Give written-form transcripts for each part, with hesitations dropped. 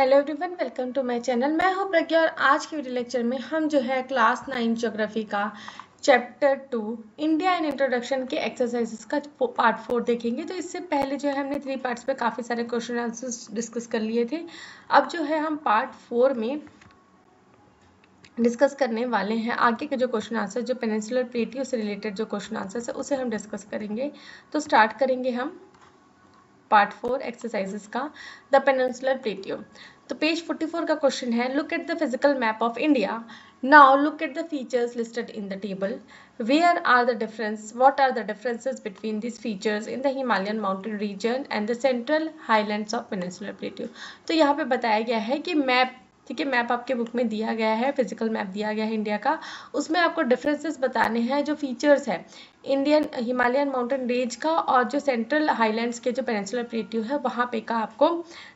Hello everyone, welcome to my channel. मैं हूं प्रज्ञा और आज के वीडियो लेक्चर में हम जो है क्लास 9 ज्योग्राफी का चैप्टर 2 इंडिया एंड इंट्रोडक्शन के एक्सरसाइजेस का पार्ट 4 देखेंगे। तो इससे पहले जो है हमने 3 पार्ट्स पे काफ़ी सारे क्वेश्चन आंसर्स डिस्कस कर लिए थे। अब जो है हम पार्ट 4 में डिस्कस करने वाले हैं आगे के जो क्वेश्चन आंसर, जो पेनिनसुलर प्लेटियो से रिलेटेड जो क्वेश्चन आंसर्स है उसे हम डिस्कस करेंगे। तो स्टार्ट करेंगे हम पार्ट 4 एक्सरसाइजेस का, द पेनिनसुलर प्लेटियो। तो पेज 44 का क्वेश्चन है, look at the physical map of India. Now look at the features listed in the table. Where are the difference? What are the differences between these features in the Himalayan mountain region and the central highlands of peninsular plateau? तो यहाँ पे बताया गया है कि map, ठीक है, map आपके बुक में दिया गया है, फिजिकल मैप दिया गया है इंडिया का। उसमें आपको डिफरेंसेस बताने हैं, जो फीचर्स है इंडियन हिमालयन माउंटेन रेंज का और जो सेंट्रल हाईलैंड्स के जो पेनिनसुलर प्लेट्यू है वहाँ पे का आपको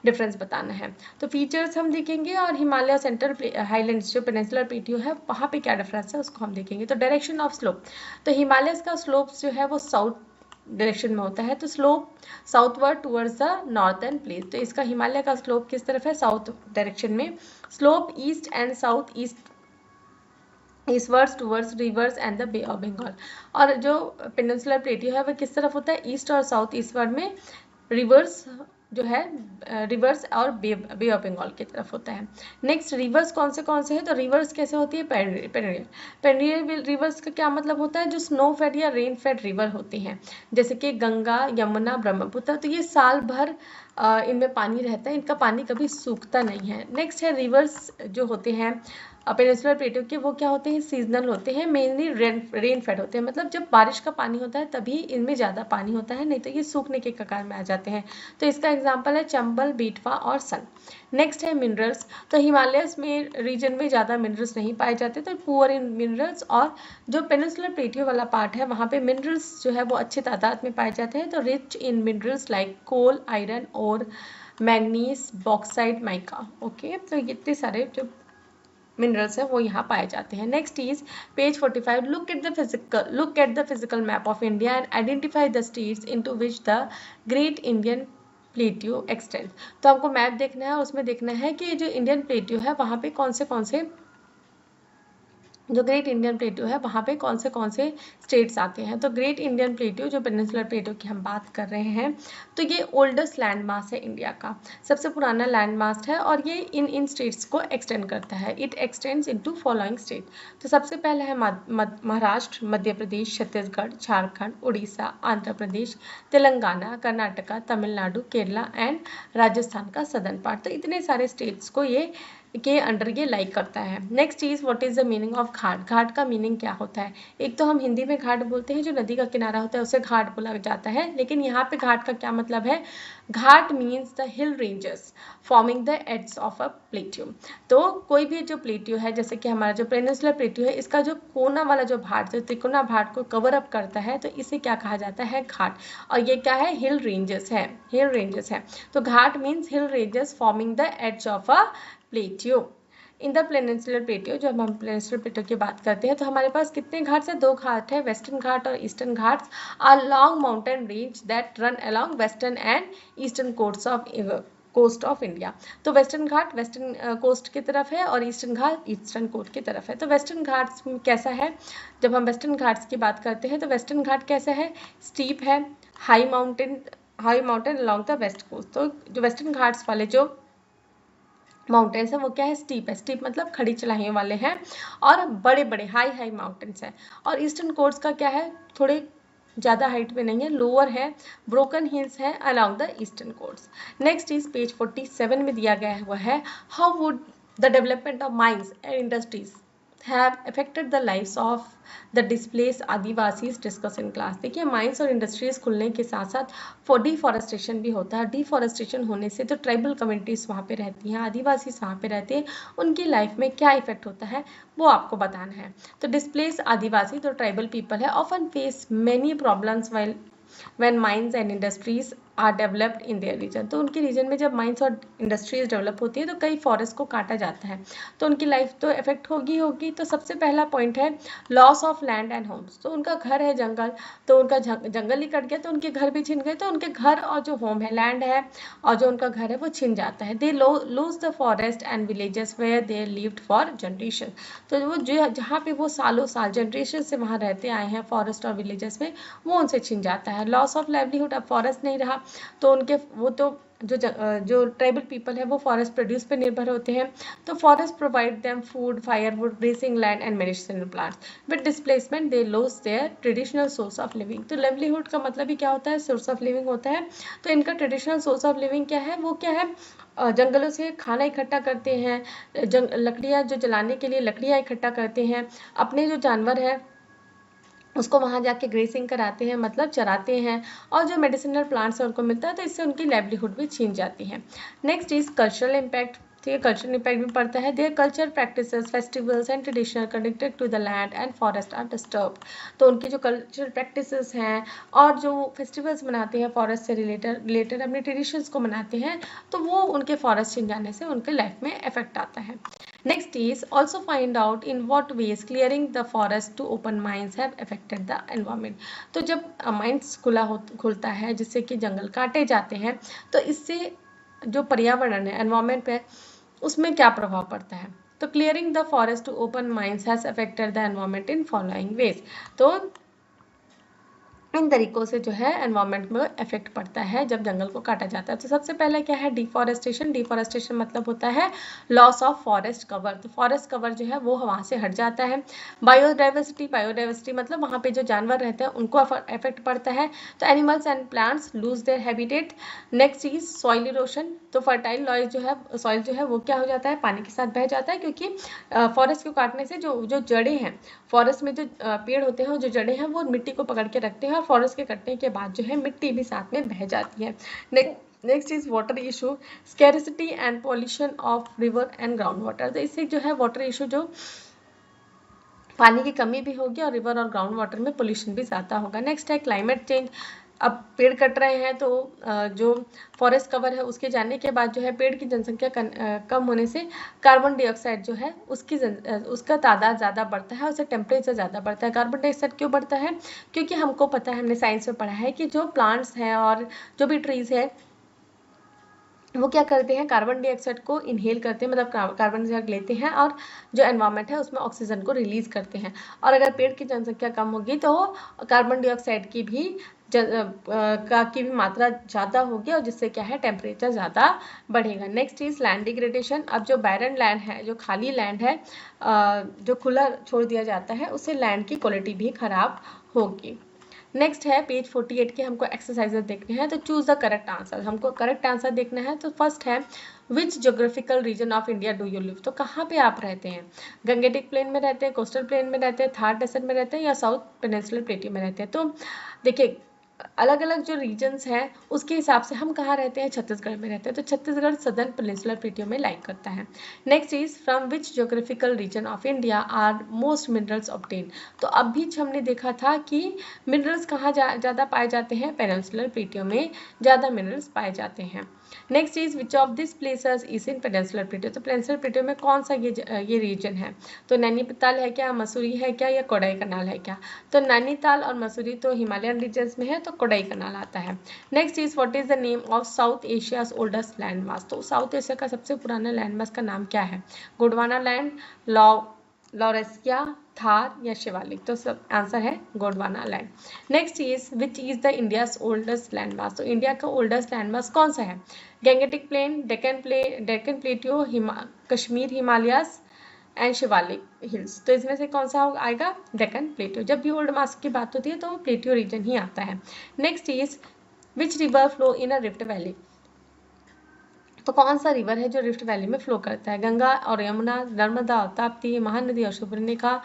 डिफरेंस बताना है। तो फीचर्स हम देखेंगे और हिमालय सेंट्रल हाईलैंड्स जो पेनिनसुलर प्लेट्यू है वहाँ पे क्या डिफरेंस है उसको हम देखेंगे। तो डायरेक्शन ऑफ स्लोप, तो हिमालय का स्लोप जो है वो साउथ डायरेक्शन में होता है, तो slope southward towards the northern place. तो इसका हिमालय का स्लोप किस तरफ है? साउथ डायरेक्शन में। Slope east and south east eastwards towards rivers and the bay of Bengal. और जो पेनिनसुलर प्लेटियो है वह किस तरफ होता है? ईस्ट और साउथ ईस्टवर्ड में, रिवर्स जो है रिवर्स और बे ऑफ बंगाल की तरफ होता है। नेक्स्ट, रिवर्स कौन से हैं? तो रिवर्स कैसे होती है? पेरिनियल। पेरिनियल रिवर्स का क्या मतलब होता है? जो स्नो फेड या रेन फेड रिवर होती हैं, जैसे कि गंगा, यमुना, ब्रह्मपुत्र। तो ये साल भर इनमें पानी रहता है, इनका पानी कभी सूखता नहीं है। नेक्स्ट है, रिवर्स जो होते हैं पेनिनसुलर प्लेटियो के, वो क्या होते हैं? सीजनल होते हैं, मेनली रेन फेड होते हैं। मतलब जब बारिश का पानी होता है तभी इनमें ज़्यादा पानी होता है, नहीं तो ये सूखने के कगार में आ जाते हैं। तो इसका एग्जांपल है चंबल, बेटवा और सन। नेक्स्ट है मिनरल्स। तो हिमालयस में रीजन में ज़्यादा मिनरल्स नहीं पाए जाते, तो पुअर इन मिनरल्स। और जो पेनिनसुलर प्लेटियो वाला पार्ट है वहाँ पे मिनरल्स जो है वो अच्छे तादाद में पाए जाते हैं। तो rich in minerals like coal, iron और मैग्नीज, बॉक्साइट, माइका। ओके, तो इतने सारे जो मिनरल्स है वो यहाँ पाए जाते हैं। Next is page 45, look at the physical map of India and identify the states into which the great Indian plateau extend. तो आपको मैप देखना है और उसमें देखना है कि जो इंडियन प्लेट्यू है वहाँ पे कौन से जो ग्रेट इंडियन प्लेट्यू है वहाँ पे कौन से स्टेट्स आते हैं। तो ग्रेट इंडियन प्लेट्यू, जो पेनिनसुलर प्लेट्यू की हम बात कर रहे हैं, तो ये ओल्डेस्ट लैंड मास है इंडिया का, सबसे पुराना लैंड मास है और ये इन स्टेट्स को एक्सटेंड करता है। It extends into following state. तो सबसे पहले है महाराष्ट्र, मध्य प्रदेश, छत्तीसगढ़, झारखंड, उड़ीसा, आंध्र प्रदेश, तेलंगाना, कर्नाटका, तमिलनाडु, केरला एंड राजस्थान का सदर्न पार्ट। तो इतने सारे स्टेट्स को ये के अंडर ये लाइक करता है। नेक्स्ट चीज, what is the meaning of ghat? घाट का मीनिंग क्या होता है? एक तो हम हिंदी में घाट बोलते हैं, जो नदी का किनारा होता है उसे घाट बोला जाता है, लेकिन यहाँ पे घाट का क्या मतलब है? Ghat means the hill ranges forming the edges of a plateau. तो कोई भी जो प्लेट्यू है, जैसे कि हमारा जो पेनिनसुलर प्लेट्यू है, इसका जो कोना वाला जो भाट, जो त्रिकोणा भाट को कवर अप करता है, तो इसे क्या कहा जाता है? घाट। और ये क्या है? हिल रेंजेस है, हिल रेंजेस है। तो ghat means hill ranges forming the edges of a plateau. In the peninsular plateau, जो हम पेनिनसुलर प्लेट्यू की बात करते हैं, तो हमारे पास कितने घाट्स है? 2 घाट है, वेस्टर्न घाट और Eastern Ghats. Are long mountain range that run along western and eastern coast of India. तो वेस्टर्न घाट वेस्टर्न कोस्ट की तरफ है और ईस्टर्न घाट ईस्टर्न कोस्ट की तरफ है। तो वेस्टर्न घाट्स कैसा है? जब हम वेस्टर्न घाट्स की बात करते हैं तो वेस्टर्न घाट कैसा है? स्टीप है, high mountain along the west coast. तो जो वेस्टर्न घाट्स वाले जो माउंटेन्स है वो क्या है? स्टीप है। स्टीप मतलब खड़ी चढ़ाइयों वाले हैं और बड़े बड़े हाई माउंटेन्स हैं। और ईस्टर्न कोस्ट का क्या है? थोड़े ज़्यादा हाइट में नहीं है, लोअर है, ब्रोकन हिल्स है along the eastern coast. Next is page 47 में दिया गया हुआ है, how would the development of mines and industries have affected the lives of the displaced Adivasis discuss in class. देखिए, माइंस और इंडस्ट्रीज खुलने के साथ साथ डिफॉरेस्टेशन भी होता है। डिफॉरेस्टेशन होने से जो ट्राइबल कम्युनिटीज़ वहाँ पे रहती हैं, आदिवासीज वहाँ पे रहते हैं, उनकी लाइफ में क्या इफेक्ट होता है वो आपको बताना है। तो डिस्प्लेस आदिवासी, जो ट्राइबल पीपल है, often face many problems when mines and industries are developed in their region. तो उनके रीजन में जब माइंस और इंडस्ट्रीज डेवलप होती है तो कई फॉरेस्ट को काटा जाता है, तो उनकी लाइफ तो इफेक्ट होगी। तो सबसे पहला पॉइंट है loss of land and homes. तो उनका घर है जंगल, तो उनका जंगल ही कट गया तो उनके घर भी छिन गए, तो उनके घर और जो होम है, लैंड है और जो उनका घर है वो छिन जाता है। They lose the forest and villages where they lived for generation. तो वो जो जहाँ पे वो सालों साल जनरेशन से वहाँ रहते आए हैं फॉरेस्ट और विलेजेस में, वो उनसे छिन जाता है। लॉस ऑफ लाइवलीहुड, अब फॉरेस्ट नहीं रहा तो उनके वो तो जो ट्राइबल पीपल है वो फॉरेस्ट प्रोड्यूस पे निर्भर होते हैं। तो forest provide them food, firewood, gracing land and medicinal plants. With displacement they lose their traditional source of living. तो लाइवलीहुड का मतलब ही क्या होता है? सोर्स ऑफ लिविंग होता है। तो इनका ट्रेडिशनल सोर्स ऑफ लिविंग क्या है? वो क्या है? जंगलों से खाना इकट्ठा करते हैं, लकड़ियाँ जो जलाने के लिए लकड़ियाँ इकट्ठा करते हैं, अपने जो जानवर है उसको वहाँ जाके ग्रेसिंग कराते हैं, मतलब चराते हैं, और जो मेडिसिनल प्लांट्स है उनको मिलता है, तो इससे उनकी लाइवलीहुड भी छीन जाती है। Next is cultural impact. तो ये कल्चरल इम्पैक्ट भी पड़ता है। Their culture practices, festivals and tradition connected to the land and forest are disturb. तो उनकी जो कल्चरल प्रैक्टिसेस हैं और जो फेस्टिवल्स मनाते हैं फॉरेस्ट से रिलेटेड अपने ट्रेडिशंस को मनाते हैं, तो वो उनके फॉरेस्ट छिन जाने से उनके लाइफ में इफेक्ट आता है। Next is also find out in what ways clearing the forest to open mines have affected the environment. तो जब माइंस खुलता है जिससे कि जंगल काटे जाते हैं, तो इससे जो पर्यावरण है, एनवायरमेंट पे, उसमें क्या प्रभाव पड़ता है? तो clearing the forest to open mines has affected the environment in following ways. तो इन तरीकों से जो है एनवायरनमेंट में इफेक्ट पड़ता है जब जंगल को काटा जाता है। तो सबसे पहले क्या है? डिफॉरेस्टेशन। डिफॉरेस्टेशन मतलब होता है लॉस ऑफ फॉरेस्ट कवर। तो फॉरेस्ट कवर जो है वो वहाँ से हट जाता है। बायोडाइवर्सिटी। बायोडाइवर्सिटी मतलब वहाँ पे जो जानवर रहते हैं उनको इफेक्ट पड़ता है। तो animals and plants lose their habitat. Next is soil erosion. तो फर्टाइल सॉइल जो है वो क्या हो जाता है? पानी के साथ बह जाता है, क्योंकि फॉरेस्ट को काटने से जो जड़ें हैं, फॉरेस्ट में जो पेड़ होते हैं, जो जड़ें हैं वो मिट्टी को पकड़ के रखते हैं, और फॉरेस्ट के कटने के बाद जो है मिट्टी भी साथ में बह जाती है। Next is water issue, scarcity and pollution of river and ground water. तो इससे जो है वाटर इशू, जो पानी की कमी भी होगी और रिवर और ग्राउंड वाटर में पोल्यूशन भी ज़्यादा होगा। नेक्स्ट है क्लाइमेट चेंज। अब पेड़ कट रहे हैं तो जो फॉरेस्ट कवर है उसके जाने के बाद जो है पेड़ की जनसंख्या कम होने से कार्बन डाइऑक्साइड जो है उसका तादाद ज़्यादा बढ़ता है, उससे टेम्परेचर ज़्यादा बढ़ता है। कार्बन डाइऑक्साइड क्यों बढ़ता है? क्योंकि हमको पता है, हमने साइंस में पढ़ा है कि जो प्लांट्स हैं और जो भी ट्रीज है वो क्या करते हैं? कार्बन डाइऑक्साइड को इनहेल करते हैं, मतलब कार्बन डाइऑक्साइड लेते हैं और जो एनवायरनमेंट है उसमें ऑक्सीजन को रिलीज करते हैं। और अगर पेड़ की जनसंख्या कम होगी तो कार्बन डाइऑक्साइड की भी मात्रा ज़्यादा होगी, और जिससे क्या है? टेम्परेचर ज़्यादा बढ़ेगा। Next is land degradation. अब जो बैरन लैंड है, जो खाली लैंड है, जो खुला छोड़ दिया जाता है, उससे लैंड की क्वालिटी भी खराब होगी। नेक्स्ट है पेज 48 के हमको एक्सरसाइजेस देखने हैं। तो चूज द करेक्ट आंसर, हमको करेक्ट आंसर देखना है। तो फर्स्ट है which geographical region of India do you live. तो कहाँ पे आप रहते हैं? गंगेटिक प्लेन में रहते हैं, कोस्टल प्लेन में रहते हैं, थार डेसर्ट में रहते हैं, या साउथ पेनिनसुलर प्लेटियो में रहते हैं? तो देखिए अलग अलग जो रीजन्स हैं उसके हिसाब से हम कहाँ रहते हैं? छत्तीसगढ़ में रहते हैं, तो छत्तीसगढ़ सदर्न पेनिनसुलर प्लेटियो में लाइक करता है। Next is from which geographical region of India are most minerals obtain. तो अब भी हमने देखा था कि मिनरल्स कहाँ ज़्यादा पाए जाते हैं? पेनिनसुलर प्लेटियो में ज़्यादा मिनरल्स पाए जाते हैं। Next is which of this places is in peninsular प्लेटियो। तो पेनिनसुलर प्लेटियो में कौन सा ये रीजन है? तो नैनीताल है क्या, मसूरी है क्या, या कोडाई कनाल है क्या? तो नैनीताल और मसूरी तो हिमालयन रीजन्स में है, तो कोडाई कनाल आता है। Next is what is the name of south Asia's oldest landmass. तो साउथ एशिया का सबसे पुराना लैंडमास का नाम क्या है? गोंडवाना लैंड, लॉरेशिया, थार, या शिवालिक। तो सब आंसर है Gondwana land. Next is which is the India's oldest landmass. तो इंडिया का ओल्डेस्ट लैंडमास कौन सा है? Gangetic plain, Deccan plateau, Kashmir Himalayas and Shivalik hills. तो इसमें से कौन सा आएगा? डेक्कन प्लेटियो। जब भी ओल्ड मास की बात होती है तो प्लेटियो रीजन ही आता है। Next is which river flow in a rift valley. तो कौन सा रिवर है जो रिफ्ट वैली में फ्लो करता है? गंगा और यमुना, नर्मदा और ताप्ती, महानदी और सुबर्णिका,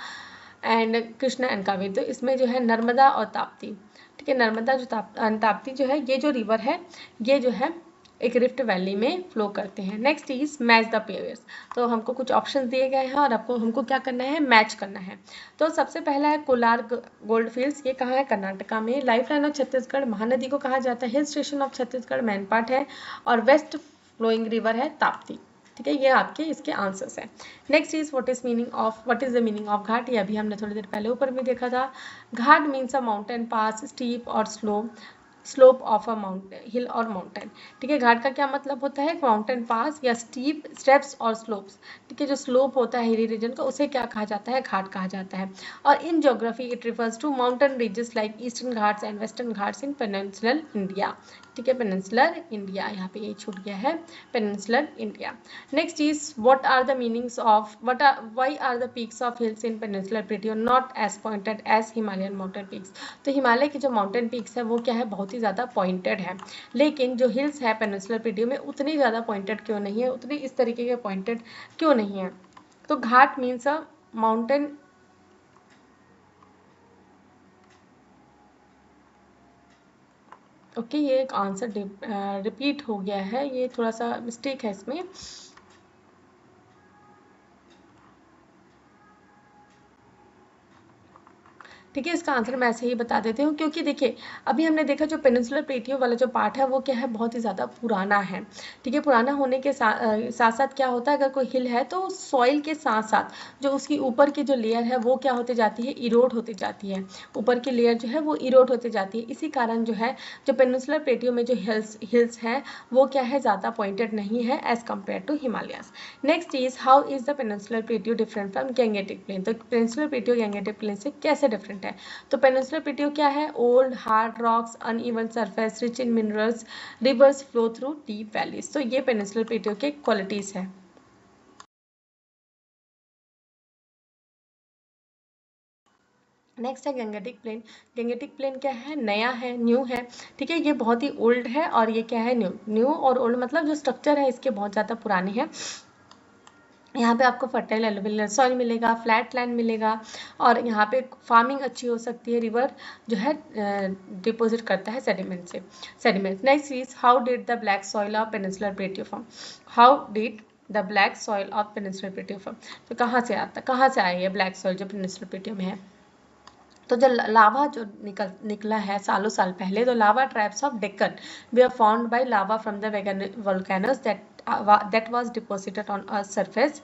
एंड कृष्णा एंड कावेरी। तो इसमें जो है नर्मदा और ताप्ती, ठीक है। नर्मदा जो ताप्ती जो है, ये जो रिवर है ये जो है एक रिफ्ट वैली में फ्लो करते हैं। Next is match the pairs. तो हमको कुछ ऑप्शंस दिए गए हैं और आपको हमको क्या करना है, मैच करना है। तो सबसे पहला है कोलार गोल्ड फील्ड्स, ये कहाँ है, कर्नाटका में। Life line of Chhattisgarh, Mahanadi को कहा जाता है। Hill station of Chhattisgarh Mainpat है और वेस्ट फ्लोइंग रिवर है ताप्ती। ठीक है, ये आपके इसके आंसर्स हैं। Next is what is the meaning of ghat, ये अभी हमने थोड़ी देर पहले ऊपर में देखा था। Ghat means a mountain pass, steep और slope of a mountain, hill और माउंटेन। ठीक है, घाट का क्या मतलब होता है, माउंटेन पास या स्टीप स्टेप्स और स्लोप्स। ठीक है, जो स्लोप होता है हिली रीजन का उसे क्या कहा जाता है, घाट कहा जाता है। और in geography it refers to mountain ridges like Eastern Ghats and Western Ghats in peninsular India. ठीक है, पेनिनसुलर इंडिया, यहाँ पे ये छूट गया है, peninsular India. Next is what are the meanings of why are the peaks of hills in peninsular plateau not as pointed as Himalayan mountain peaks. तो हिमालय के जो माउंटेन पीक्स है वो क्या है, बहुत ही ज़्यादा पॉइंटेड है, लेकिन जो हिल्स है पेनिनसुलर प्लेटियो में उतनी ज़्यादा पॉइंटेड क्यों नहीं है, उतनी इस तरीके के पॉइंटेड क्यों नहीं है। तो ghat means a mountain, okay ये एक आंसर रिपीट हो गया है, ये थोड़ा सा मिस्टेक है इसमें। ठीक है, इसका आंसर मैं ऐसे ही बता देती हूँ, क्योंकि देखिए अभी हमने देखा जो पेनिनसुलर प्लेटियो वाला जो पार्ट है वो क्या है, बहुत ही ज़्यादा पुराना है। ठीक है, पुराना होने के साथ साथ क्या होता है, अगर कोई हिल है तो सॉइल के साथ साथ जो उसकी ऊपर की जो लेयर है वो क्या होती जाती है, इरोड होती जाती है। ऊपर की लेयर जो है वो इरोड होती जाती है, इसी कारण जो है जो पेनिनसुलर प्लेटियो में जो हिल्स हैं वो क्या है, ज़्यादा पॉइंटेड नहीं है as compare to Himalayas. Next is how is the peninsular plateau different from Gangetic plain. तो पेनिनसुलर प्लेटियो गैंगेटिक प्लेन से कैसे डिफरेंट है। तो पेनिनसुलर प्लेटियो क्या है, old hard rocks, uneven surface, rich in minerals, rivers flow through deep valleys. तो ये peninsular प्लेटियो के क्वालिटीज है। नेक्स्ट है गैंगेटिक प्लेन। गैंगेटिक प्लेन क्या है, नया है, न्यू है। ठीक है, ये बहुत ही ओल्ड है और ये क्या है, न्यू और ओल्ड मतलब जो स्ट्रक्चर है इसके बहुत ज़्यादा पुराने हैं। यहाँ पे आपको फर्टाइल एलुवियल सॉइल मिलेगा, फ्लैट लैंड मिलेगा और यहाँ पे फार्मिंग अच्छी हो सकती है। रिवर जो है डिपॉजिट करता है sediment. Next is how did the black soil of peninsular प्लेटियो form. How did the black soil of peninsular प्लेटियो form. तो कहाँ से आया ये ब्लैक सॉइल जो पेनिनसुलर प्लेटियो में है। तो जो लावा जो निकला है सालों साल पहले, तो lava traps of Deccan they are found by lava from the volcanoes that was deposited on Earth's surface.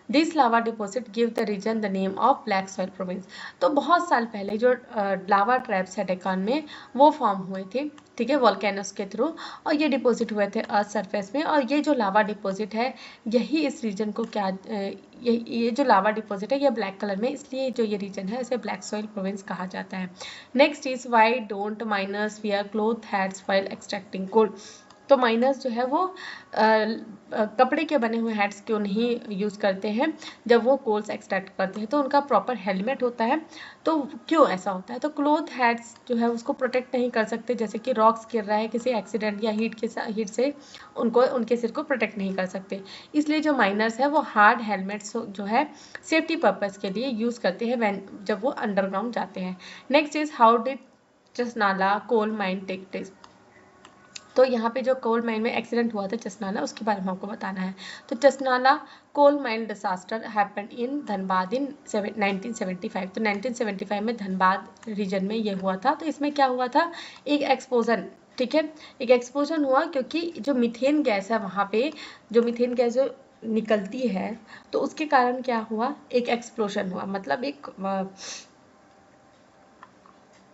This lava deposit give the region the name of black soil province. तो बहुत साल पहले जो लावा ट्रैप्स है डेक्कन में वो फॉर्म हुए थे, ठीक है, वोल्केनोस के थ्रू, और ये डिपॉजिट हुए थे अर्थ सरफेस में। और ये जो लावा डिपॉजिट है यही इस रीजन को क्या ये जो लावा डिपॉजिट है ये ब्लैक कलर में, इसलिए जो ये रीजन है इसे ब्लैक सॉइल प्रोविंस कहा जाता है। Next is why don't miners wear cloth hats while extracting gold. तो माइनर्स जो है वो कपड़े के बने हुए हैट्स क्यों नहीं यूज़ करते हैं जब वो कोल्स एक्सट्रैक्ट करते हैं। तो उनका प्रॉपर हेलमेट होता है। तो क्यों ऐसा होता है, तो क्लोथ हैट्स जो है उसको प्रोटेक्ट नहीं कर सकते, जैसे कि रॉक्स गिर रहा है किसी एक्सीडेंट या हीट से उनके सिर को प्रोटेक्ट नहीं कर सकते। इसलिए जो माइनर्स है वो हार्ड हेलमेट्स जो है सेफ्टी पर्पज़ के लिए यूज़ करते हैं जब वो अंडरग्राउंड जाते हैं। Next is how did Chasnala coal mine take place. तो यहाँ पे जो कोल माइन में एक्सीडेंट हुआ था चसनाला, उसके बारे में आपको बताना है। तो Chasnala coal mine disaster happened in Dhanbad in 1975। तो 1975 में धनबाद रीजन में ये हुआ था। तो इसमें क्या हुआ था, एक एक्सप्लोजन, ठीक है, एक एक्सप्लोजन हुआ क्योंकि जो मीथेन गैस है वहाँ पे, जो मीथेन गैस जो निकलती है तो उसके कारण क्या हुआ, एक एक्सप्लोजन हुआ, मतलब एक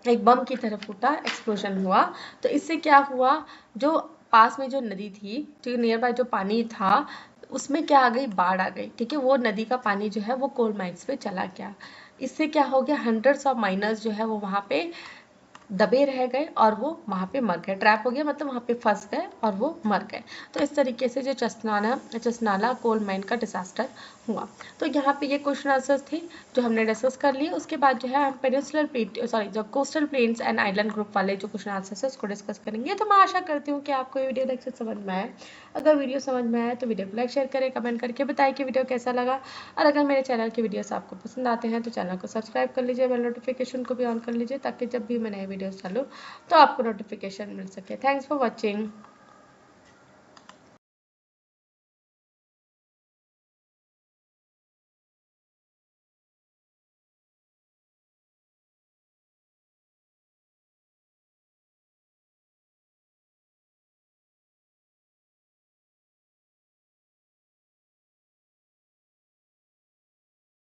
बम की तरह फूटा, एक्सप्लोजन हुआ। तो इससे क्या हुआ, जो पास में जो नदी थी, जो नियर बाय जो पानी था उसमें क्या आ गई, बाढ़ आ गई। ठीक है, वो नदी का पानी जो है वो कोल माइंस पे चला गया। इससे क्या हो गया, हंड्रेड्स ऑफ माइनर्स जो है वो वहाँ पे दबे रह गए और वो वहाँ पे मर गए, ट्रैप हो गया, मतलब वहाँ पे फंस गए और वो मर गए। तो इस तरीके से जो चसनाला कोल माइन का डिसास्टर हुआ। तो यहाँ पे ये क्वेश्चन आंसर्स थे जो हमने डिस्कस कर लिए। उसके बाद जो है हम जो coastal plains and island group वाले जो क्वेश्चन आंसर्स है उसको डिस्कस करेंगे। तो मैं आशा करती हूँ कि आपको ये वीडियो लेक्चर समझ में आए। अगर वीडियो समझ में आए तो वीडियो को लाइक शेयर करें, कमेंट करके बताएं कि वीडियो कैसा लगा। और अगर मेरे चैनल के वीडियोस आपको पसंद आते हैं तो चैनल को सब्सक्राइब कर लीजिए, बेल नोटिफिकेशन को भी ऑन कर लीजिए ताकि जब भी मैं नए वीडियोस डालूँ तो आपको नोटिफिकेशन मिल सके। Thanks for watching.